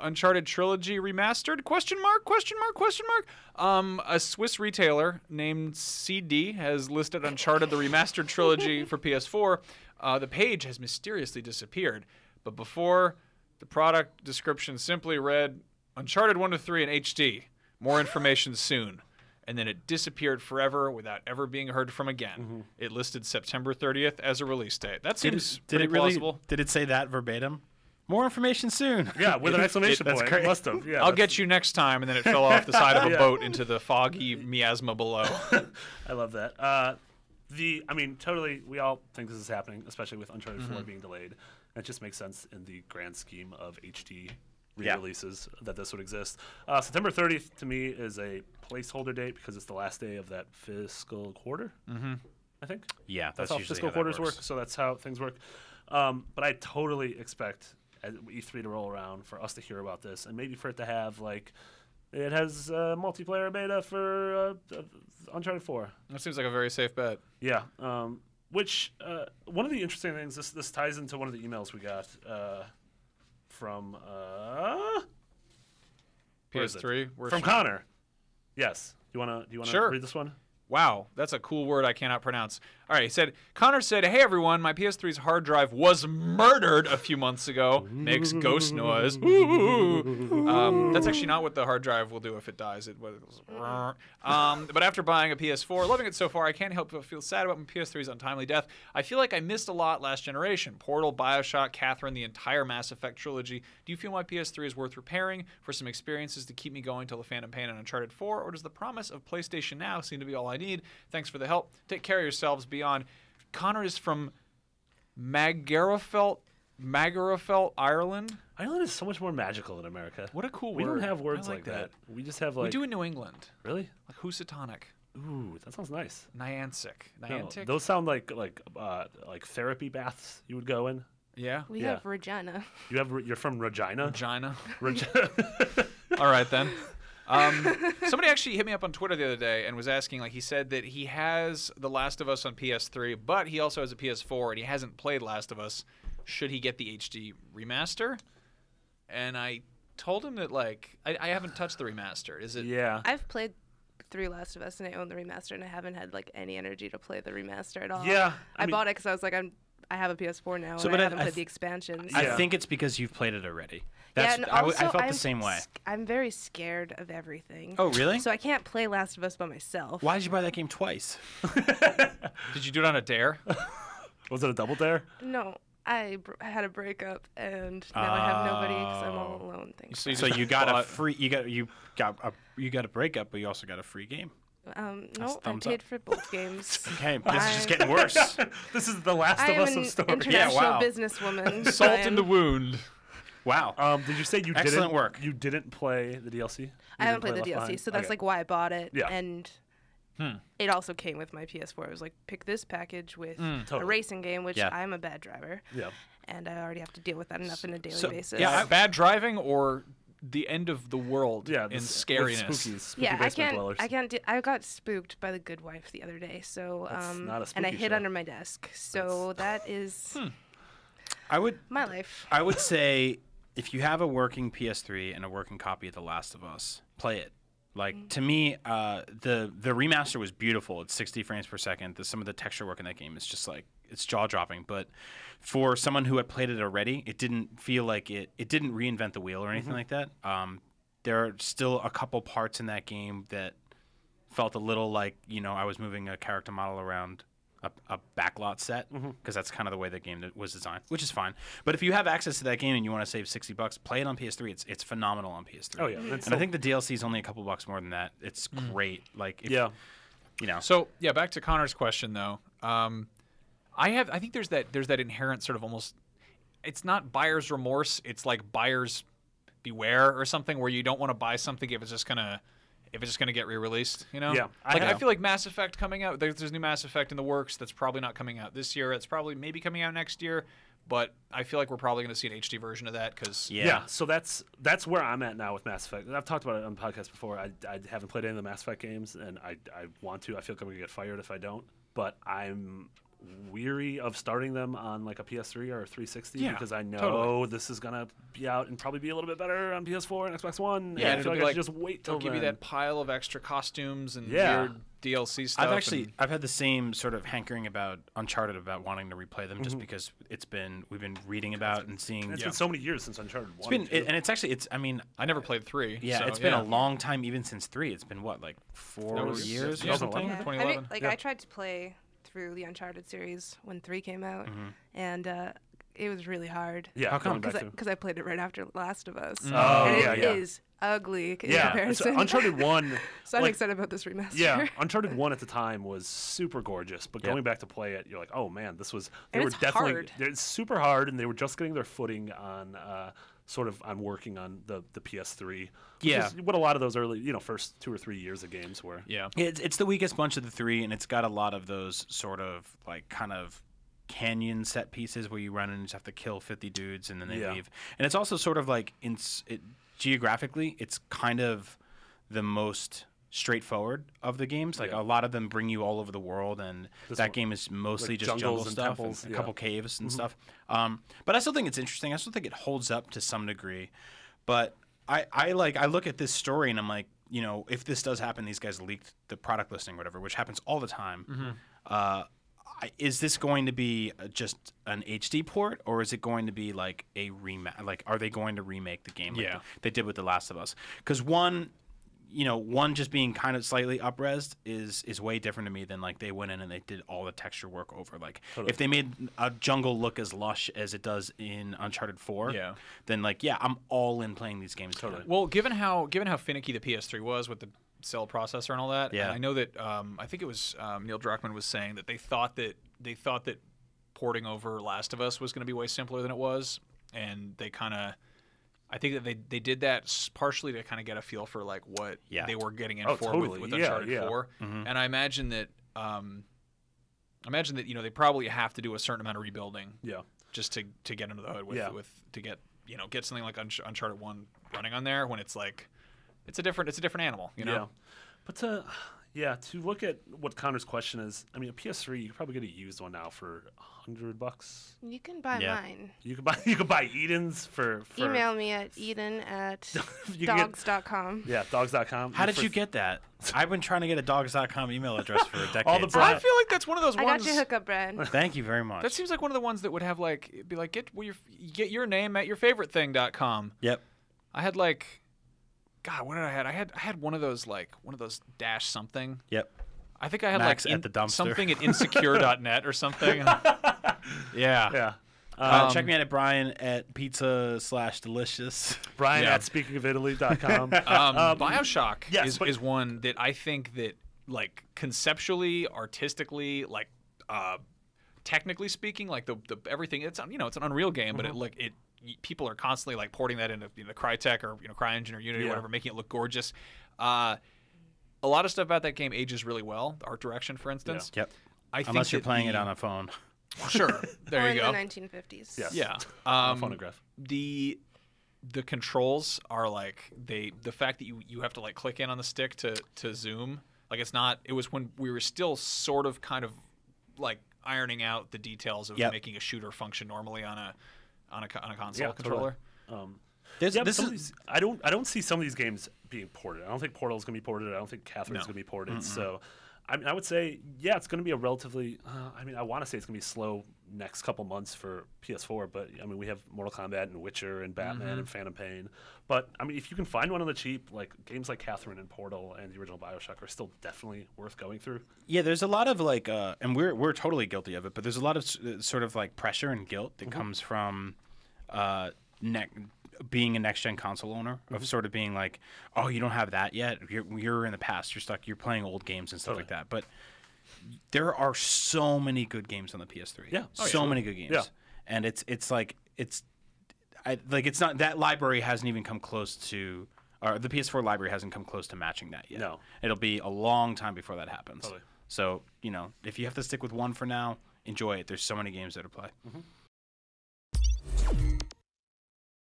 Uncharted Trilogy Remastered? Question mark? Question mark? Question mark? A Swiss retailer named CD has listed Uncharted the Remastered Trilogy for PS4. The page has mysteriously disappeared, but before, the product description simply read, Uncharted 1 to 3 in HD. More information soon. And then it disappeared forever without ever being heard from again. It listed September 30th as a release date. That seems pretty plausible. Did it say that verbatim? More information soon. Yeah, with an exclamation point. That's great. It must have. Yeah, I'll get you next time, and then it fell off the side of a boat into the foggy miasma below. I love that. I mean, totally, we all think this is happening, especially with Uncharted 4 being delayed. It just makes sense in the grand scheme of HD re-releases that this would exist. September 30th, to me, is a placeholder date because it's the last day of that fiscal quarter, I think. Yeah, that's how fiscal quarters work, so that's how things work. But I totally expect E3 to roll around for us to hear about this, and maybe for it to have, like, it has multiplayer beta for Uncharted 4. That seems like a very safe bet. Yeah. Which, one of the interesting things, this ties into one of the emails we got from PS3? From Connor. Yes. Do you wanna Sure. read this one? Wow, that's a cool word I cannot pronounce. All right, he said, Connor said, hey, everyone, my PS3's hard drive was murdered a few months ago. Makes ghost noise. That's actually not what the hard drive will do if it dies. It was, but after buying a PS4, loving it so far, I can't help but feel sad about my PS3's untimely death. I feel like I missed a lot last generation. Portal, Bioshock, Catherine, the entire Mass Effect trilogy. Do you feel my PS3 is worth repairing for some experiences to keep me going till the Phantom Pain and Uncharted 4, or does the promise of PlayStation Now seem to be all I need? Thanks for the help. Take care of yourselves. Beyond. Connor is from Magherafelt, Ireland. Ireland is so much more magical than America. What a cool we word. We don't have words like that. We just have, like... We do in New England. Really? Like Housatonic. Ooh, that sounds nice. Niantic. No, those sound like therapy baths you would go in. Yeah? We have Regina. You're from Regina? Regina. Regina. All right, then. Somebody actually hit me up on Twitter the other day and was asking, like, he said that he has The Last of Us on PS3, but he also has a PS4 and he hasn't played Last of Us. Should he get the HD remaster? And I told him that, like, I haven't touched the remaster. Is it? Yeah. I've played 3 Last of Us and I own the remaster, and I haven't had, like, any energy to play the remaster at all. Yeah. I bought it because I was like, I have a PS4 now, and I haven't played the expansions. I think it's because you've played it already. And also, I felt the same way. I'm very scared of everything. Oh, really? So I can't play Last of Us by myself. Why did you buy that game twice? Did you do it on a dare? Was it a double dare? No. I had a breakup, and now I have nobody because I'm all alone. So you got a free. You got a breakup, but you also got a free game. No, I paid for both games. Okay, this is just getting worse. This is the Last of Us of stories. I'm an international businesswoman. Salt in the wound. Wow. Did you say you Excellent work. You didn't play the DLC? I haven't played the DLC, so that's like why I bought it. Yeah. And it also came with my PS4. It was like, pick this package with a racing game, which I'm a bad driver. Yeah. And I already have to deal with that enough on a daily basis. Yeah, bad driving or the end of the world in scariness. Spooky basement dwellers. I got spooked by the Good Wife the other day, so That's not a spooky and I hid show. under my desk. So that is my life. I would say if you have a working PS3 and a working copy of The Last of Us, play it. Like, to me, the remaster was beautiful. It's 60 frames per second. Some of the texture work in that game is just like, it's jaw-dropping. But for someone who had played it already, it didn't feel like it didn't reinvent the wheel or anything like that. There are still a couple parts in that game that felt a little like, I was moving a character model around a backlot set, because that's kind of the way the game was designed, which is fine. But if you have access to that game and you want to save $60, play it on PS3. It's phenomenal on PS3. Oh yeah, and I think the DLC is only a couple bucks more than that. It's great. Like, So yeah, back to Connor's question though. I think there's that inherent sort of almost, it's not buyer's remorse. It's like buyer's beware or something, where you don't want to buy something if it's just gonna get re-released, Yeah. I feel like Mass Effect coming out. There's new Mass Effect in the works that's probably not coming out this year. It's probably maybe coming out next year, but I feel like we're probably going to see an HD version of that because So that's where I'm at now with Mass Effect. And I've talked about it on the podcast before. I haven't played any of the Mass Effect games, and I want to. I feel like I'm going to get fired if I don't. But I'm weary of starting them on like a PS3 or a 360 Yeah, because I know totally. this is gonna be out and probably be a little bit better on PS4 and Xbox One. Yeah, and I feel like I should just wait till they'll give you then. that pile of extra costumes and Yeah. weird DLC stuff. I've had the same sort of hankering about Uncharted, about wanting to replay them, just because we've been reading about and seeing. And it's been so many years since Uncharted 1. It's been, and it's actually, I mean, I never played 3. yeah, so, it's been a long time even since 3. It's been what, like 4 That was- years yeah, or something? Yeah. 2011. I mean, I tried to play through the Uncharted series when 3 came out, and it was really hard. Yeah, How come? going back to- Because I played it right after Last of Us. Oh, and yeah, it yeah. is ugly in Yeah, comparison. Uncharted 1. So I'm like, excited about this remaster. Yeah, Uncharted 1 at the time was super gorgeous, but going back to play it, you're like, oh man, this was. And it's hard. It's super hard, and they were just getting their footing on sort of on working on the PS3. Which Yeah. is what a lot of those early, first 2 or 3 years of games were. Yeah. It's the weakest bunch of the 3, and it's got a lot of those sort of like kind of canyon set pieces where you run and just have to kill 50 dudes and then they Yeah. leave. And it's also sort of like geographically, it's kind of the most straightforward of the games. Like Yeah. a lot of them bring you all over the world, and This that one- game is mostly like just jungle jungles and stuff temples, and a yeah. couple caves and stuff. But I still think it's interesting. I still think it holds up to some degree. But I look at this story and I'm like, if this does happen, these guys leaked the product listing or whatever, which happens all the time. Is this going to be just an HD port, or is it going to be like a remake? Like, are they going to remake the game like Yeah. they did with The Last of Us? Because one just being kind of slightly up-resed is way different to me than like they went in and they did all the texture work over. Like, if they made a jungle look as lush as it does in Uncharted 4, Yeah. then like, yeah, I'm all in playing these games. Totally. Well, given how finicky the PS3 was with the cell processor and all that, Yeah. and I know that I think it was Neil Druckmann was saying that they thought that porting over Last of Us was going to be way simpler than it was, and they kind of. I think that they did that partially to kind of get a feel for like what they were getting in for totally. with Yeah, Uncharted yeah. 4, and I imagine that they probably have to do a certain amount of rebuilding, Yeah. just to get into the hood with to get something like Uncharted 1 running on there when it's like it's a different animal, Yeah. But to look at what Connor's question is, I mean, a PS3 you could probably get a used one now for $100. You can buy Yeah. mine. You could buy Eden's for Email me at eden@dogs.com. You can get- dogs.com. How did you get that? I've been trying to get a dogs.com email address for a decade. All the I feel like that's one of those I ones. got you hookup, Brad. Thank you very much. That seems like one of the ones that would have get your name at yourfavorithething.com. Yep. I had like, God, what did I had? I had one of those dash something. Yep. I think I had Max like at the dumpster. something at insecure.net or something. Yeah. Yeah. Check me out at Brian at pizza/delicious. Brian Yeah. at speakingofitaly.com. BioShock yes, but- is one that I think that like conceptually, artistically, like technically speaking, like the everything. It's it's an Unreal game, but people are constantly like porting that into Crytek or CryEngine or Unity or whatever, making it look gorgeous. A lot of stuff about that game ages really well. The art direction, for instance. Yep. I think Unless you're that playing it on a phone. Sure. There or you go. in the 1950s. Yes. Yeah. A phonograph. The controls are like the fact that you have to like click in on the stick to zoom. Like it was when we were still sort of kind of like ironing out the details of making a shooter function normally on a console controller. I don't see some of these games being ported. I don't think Portal's going to be ported. I don't think Catherine's going to be ported. So, I would say, it's going to be a relatively. I want to say it's going to be slow next couple months for PS4, but we have Mortal Kombat and Witcher and Batman and Phantom Pain. But if you can find one on the cheap, like games like Catherine and Portal and the original BioShock are still definitely worth going through. Yeah, there's a lot of like, and we're totally guilty of it, but there's a lot of sort of like pressure and guilt that comes from being a next-gen console owner, of sort of being like, oh, you don't have that yet. You're in the past. You're stuck. You're playing old games and stuff like that. But there are so many good games on the PS3. Yeah. So many good games. Yeah. And it's not, that library hasn't even come close to, or the PS4 library hasn't come close to matching that yet. No. It'll be a long time before that happens. Totally. So, if you have to stick with one for now, enjoy it. There's so many games there to play.